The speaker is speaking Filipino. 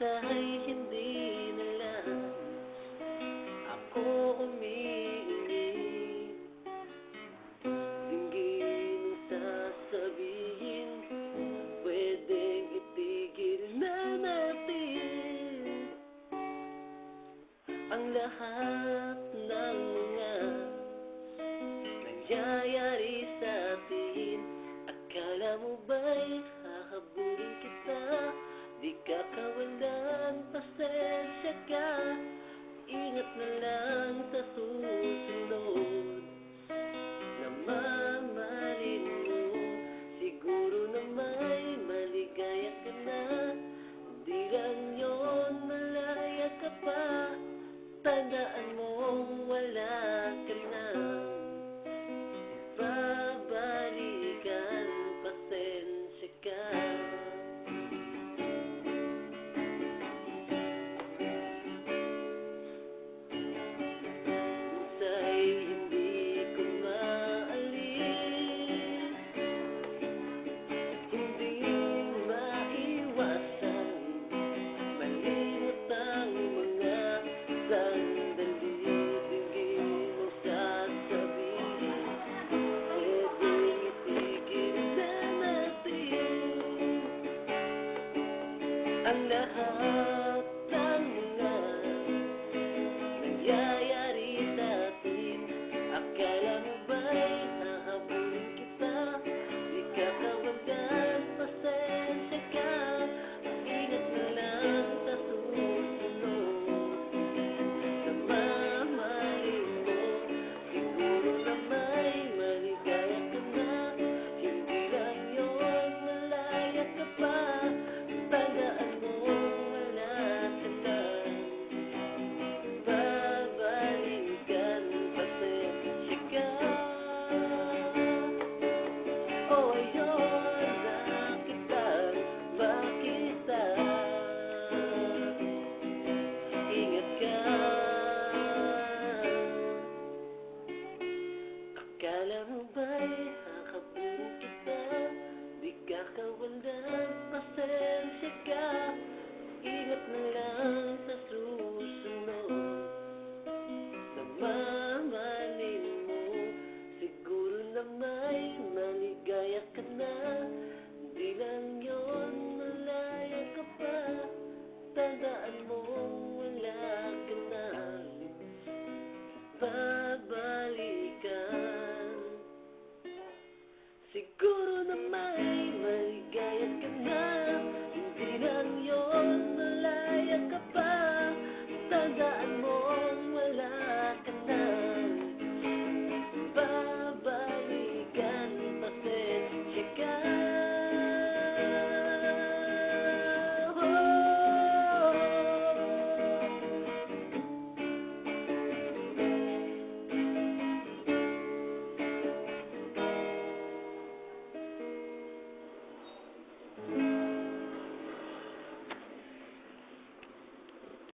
minsan'y hindi na lang ako umiinip. Dinggin ang sasabihin, pwedeng itigil na natin ang lahat ng mga nangyayari sa atin. Akala mo ba'y hahabulin kita? Di ka kawalan, pasensya ka. Ingat na lang sa susunod na mamahalin mo. Siguro na may maligaya ka na, di lang yun, malaya ka pa. Tandaan mo, wala ka na babalikan, pasensya ka. Minsa'y hindi ko maalis, hindi maiwasan malimot ang mga sandali. Dinggin ang sasabihin, pwedeng itigil na natin ang lahat